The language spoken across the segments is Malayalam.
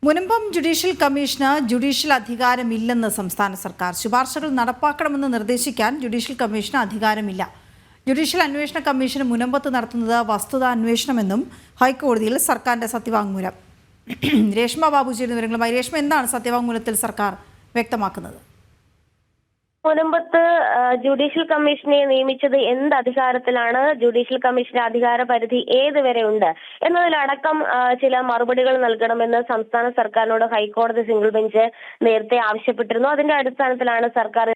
മുനമ്പം ജുഡീഷ്യൽ കമ്മീഷന് ജുഡീഷ്യൽ അധികാരമില്ലെന്ന് സംസ്ഥാന സർക്കാർ. ശുപാർശകൾ നടപ്പാക്കണമെന്ന് നിർദ്ദേശിക്കാൻ ജുഡീഷ്യൽ കമ്മീഷന് അധികാരമില്ല. ജുഡീഷ്യൽ അന്വേഷണ കമ്മീഷന് മുനമ്പത്ത് നടത്തുന്നത് വസ്തുതാ അന്വേഷണമെന്നും ഹൈക്കോടതിയിൽ സർക്കാരിന്റെ സത്യവാങ്മൂലം. രേഷ്മ ബാബു ചേരുന്ന വിവരങ്ങളുമായി. രേഷ്മ, എന്താണ് സത്യവാങ്മൂലത്തിൽ സർക്കാർ വ്യക്തമാക്കുന്നത്? മുനമ്പത്ത് ജുഡീഷ്യൽ കമ്മീഷനെ നിയമിച്ചത് എന്ത് അധികാരത്തിലാണ്, ജുഡീഷ്യൽ കമ്മീഷന്റെ അധികാര പരിധി ഏതുവരെ ഉണ്ട് എന്നതിലടക്കം ചില മറുപടികൾ നൽകണമെന്ന് സംസ്ഥാന സർക്കാരിനോട് ഹൈക്കോടതി സിംഗിൾ ബെഞ്ച് നേരത്തെ ആവശ്യപ്പെട്ടിരുന്നു. അതിന്റെ അടിസ്ഥാനത്തിലാണ് സർക്കാർ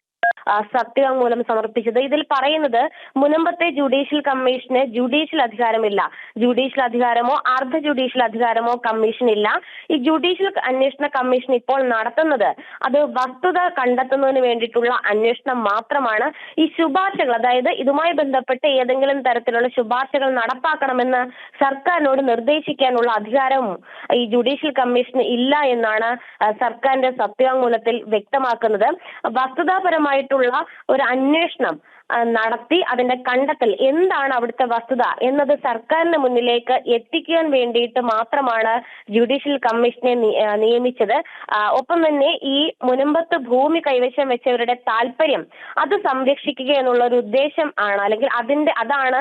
സത്യവാങ്മൂലം സമർപ്പിച്ചത്. ഇതിൽ പറയുന്നത് മുനമ്പത്തെ ജുഡീഷ്യൽ കമ്മീഷന് ജുഡീഷ്യൽ അധികാരമില്ല. ജുഡീഷ്യൽ അധികാരമോ അർദ്ധ ജുഡീഷ്യൽ അധികാരമോ കമ്മീഷനില്ല. ഈ ജുഡീഷ്യൽ അന്വേഷണ കമ്മീഷൻ ഇപ്പോൾ നടത്തുന്നത് അത് വസ്തുത കണ്ടെത്തുന്നതിന് വേണ്ടിയിട്ടുള്ള അന്വേഷണം മാത്രമാണ്. ഈ ശുപാർശകൾ, അതായത് ഇതുമായി ബന്ധപ്പെട്ട് ഏതെങ്കിലും തരത്തിലുള്ള ശുപാർശകൾ നടപ്പാക്കണമെന്ന് സർക്കാരിനോട് നിർദ്ദേശിക്കാനുള്ള അധികാരവും ഈ ജുഡീഷ്യൽ കമ്മീഷന് ഇല്ല എന്നാണ് സർക്കാരിന്റെ സത്യവാങ്മൂലത്തിൽ വ്യക്തമാക്കുന്നത്. വസ്തുതാപരമായിട്ടുള്ള ഒരു അന്വേഷണം നടത്തി അതിന്റെ കണ്ടെത്തൽ എന്താണ് അവിടുത്തെ വസ്തുത എന്നത് സർക്കാരിന് മുന്നിലേക്ക് എത്തിക്കാൻ വേണ്ടിയിട്ട് മാത്രമാണ് ജുഡീഷ്യൽ കമ്മീഷനെ നിയമിച്ചത്. ഒപ്പം തന്നെ ഈ മുനമ്പത്ത് ഭൂമി കൈവശം വെച്ചവരുടെ താല്പര്യം അത് സംരക്ഷിക്കുക എന്നുള്ള ഒരു ഉദ്ദേശം ആണ്, അല്ലെങ്കിൽ അതാണ്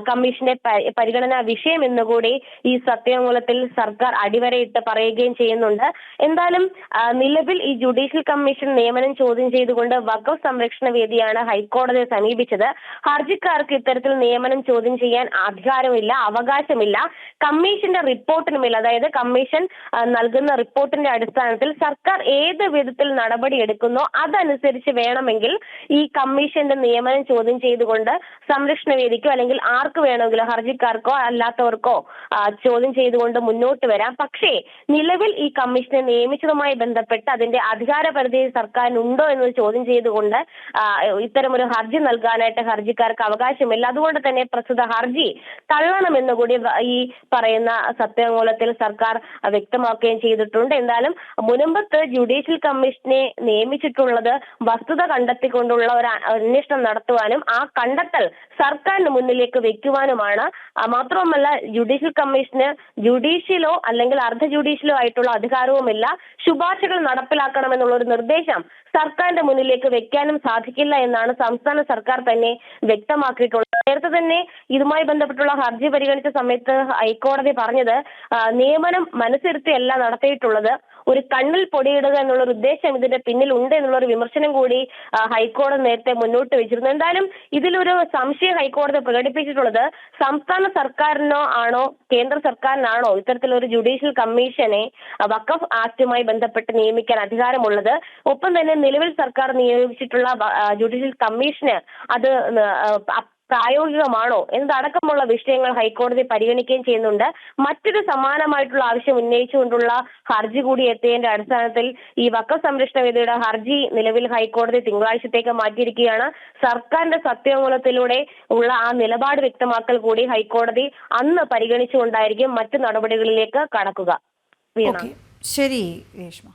കമ്മീഷന്റെ പരിഗണനാ വിഷയം എന്നുകൂടി ഈ സത്യവാങ്മൂലത്തിൽ സർക്കാർ അടിവരയിട്ട് പറയുകയും ചെയ്യുന്നുണ്ട്. എന്തായാലും നിലവിൽ ഈ ജുഡീഷ്യൽ കമ്മീഷൻ നിയമനം ചോദ്യം ചെയ്തുകൊണ്ട് വഖഫ് സംരക്ഷണ വേദിയാണ് ഹൈക്കോടതിയെ സമീപിച്ചത്. ഹർജിക്കാർക്ക് ഇത്തരത്തിൽ നിയമനം ചോദ്യം ചെയ്യാൻ അധികാരമില്ല, അവകാശമില്ല. കമ്മീഷന്റെ റിപ്പോർട്ടിനുമില്ല. അതായത് കമ്മീഷൻ നൽകുന്ന റിപ്പോർട്ടിന്റെ അടിസ്ഥാനത്തിൽ സർക്കാർ ഏത് വിധത്തിൽ നടപടി എടുക്കുന്നോ അതനുസരിച്ച് വേണമെങ്കിൽ ഈ കമ്മീഷന്റെ നിയമനം ചോദ്യം ചെയ്തുകൊണ്ട് സംരക്ഷണ വേദിക്കോ അല്ലെങ്കിൽ ആർക്ക് വേണമെങ്കിലും ഹർജിക്കാർക്കോ അല്ലാത്തവർക്കോ ചോദ്യം ചെയ്തുകൊണ്ട് മുന്നോട്ട് വരാം. പക്ഷേ നിലവിൽ ഈ കമ്മീഷനെ നിയമിച്ചതുമായി ബന്ധപ്പെട്ട് അതിന്റെ അധികാര പരിധി സർക്കാരിനുണ്ടോ എന്ന് ചോദ്യം ചെയ്തുകൊണ്ട് ഇത്തരമൊരു ഹർജി നൽകാനായിട്ട് ഹർജിക്കാർക്ക് അവകാശമില്ല. അതുകൊണ്ട് തന്നെ പ്രസ്തുത ഹർജി തള്ളണമെന്ന് കൂടി ഈ പറയുന്ന സത്യവാങ്മൂലത്തിൽ സർക്കാർ വ്യക്തമാക്കുകയും ചെയ്തിട്ടുണ്ട്. എന്തായാലും മുനമ്പത്ത് ജുഡീഷ്യൽ കമ്മീഷനെ നിയമിച്ചിട്ടുള്ളത് വസ്തുത കണ്ടെത്തിക്കൊണ്ടുള്ള ഒരു അന്വേഷണം നടത്തുവാനും ആ കണ്ടെത്തൽ സർക്കാരിന് മുന്നിലേക്ക് വെക്കുവാനുമാണ്. മാത്രവുമല്ല, ജുഡീഷ്യൽ കമ്മീഷന് ജുഡീഷ്യലോ അല്ലെങ്കിൽ അർദ്ധ ജുഡീഷ്യലോ ആയിട്ടുള്ള അധികാരവുമില്ല. ശുപാർശകൾ നടപ്പിലാക്കണമെന്നുള്ള ഒരു നിർദ്ദേശം സർക്കാരിന്റെ മുന്നിലേക്ക് വെക്കാനും സാധിക്കില്ല എന്നാണ് സംസ്ഥാന സർക്കാർ തന്നെ വ്യക്തമാക്കിയിട്ടുള്ളത്. നേരത്തെ തന്നെ ഇതുമായി ബന്ധപ്പെട്ടുള്ള ഹർജി പരിഗണിച്ച സമയത്ത് ഹൈക്കോടതി പറഞ്ഞത് നിയമനം മനസ്സിരുത്തിയല്ല നടത്തിയിട്ടുള്ളത്, ഒരു കണ്ണിൽ പൊടിയിടുക എന്നുള്ള ഒരു ഉദ്ദേശം ഇതിന്റെ പിന്നിൽ ഉണ്ട് എന്നുള്ള ഒരു വിമർശനം കൂടി ഹൈക്കോടതി നേരത്തെ മുന്നോട്ട് വെച്ചിരുന്നു. എന്തായാലും ഇതിലൊരു സംശയം ഹൈക്കോടതി പ്രകടിപ്പിച്ചിട്ടുള്ളത് സംസ്ഥാന സർക്കാരിനോ ആണോ കേന്ദ്ര സർക്കാരിനാണോ ഇത്തരത്തിലൊരു ജുഡീഷ്യൽ കമ്മീഷനെ വഖഫ് ആക്ടുമായി ബന്ധപ്പെട്ട് നിയമിക്കാൻ അധികാരമുള്ളത്. ഒപ്പം തന്നെ നിലവിൽ സർക്കാർ നിയോഗിച്ചിട്ടുള്ള ജുഡീഷ്യൽ കമ്മീഷന് അത് പ്രായോഗികമാണോ എന്നതടക്കമുള്ള വിഷയങ്ങൾ ഹൈക്കോടതി പരിഗണിക്കുകയും ചെയ്യുന്നുണ്ട്. മറ്റൊരു സമാനമായിട്ടുള്ള ആവശ്യം ഉന്നയിച്ചുകൊണ്ടുള്ള ഹർജി കൂടി എത്തിയതിന്റെ അടിസ്ഥാനത്തിൽ ഈ വഖഫ് സംരക്ഷണ വേദിയുടെ ഹർജി നിലവിൽ ഹൈക്കോടതി തിങ്കളാഴ്ചത്തേക്ക് മാറ്റിയിരിക്കുകയാണ്. സർക്കാരിന്റെ സത്യവാങ്മൂലത്തിലൂടെ ഉള്ള ആ നിലപാട് വ്യക്തമാക്കൽ കൂടി ഹൈക്കോടതി അന്ന് പരിഗണിച്ചുകൊണ്ടായിരിക്കും മറ്റു നടപടികളിലേക്ക് കടക്കുക. ശരി രേഷ്മ.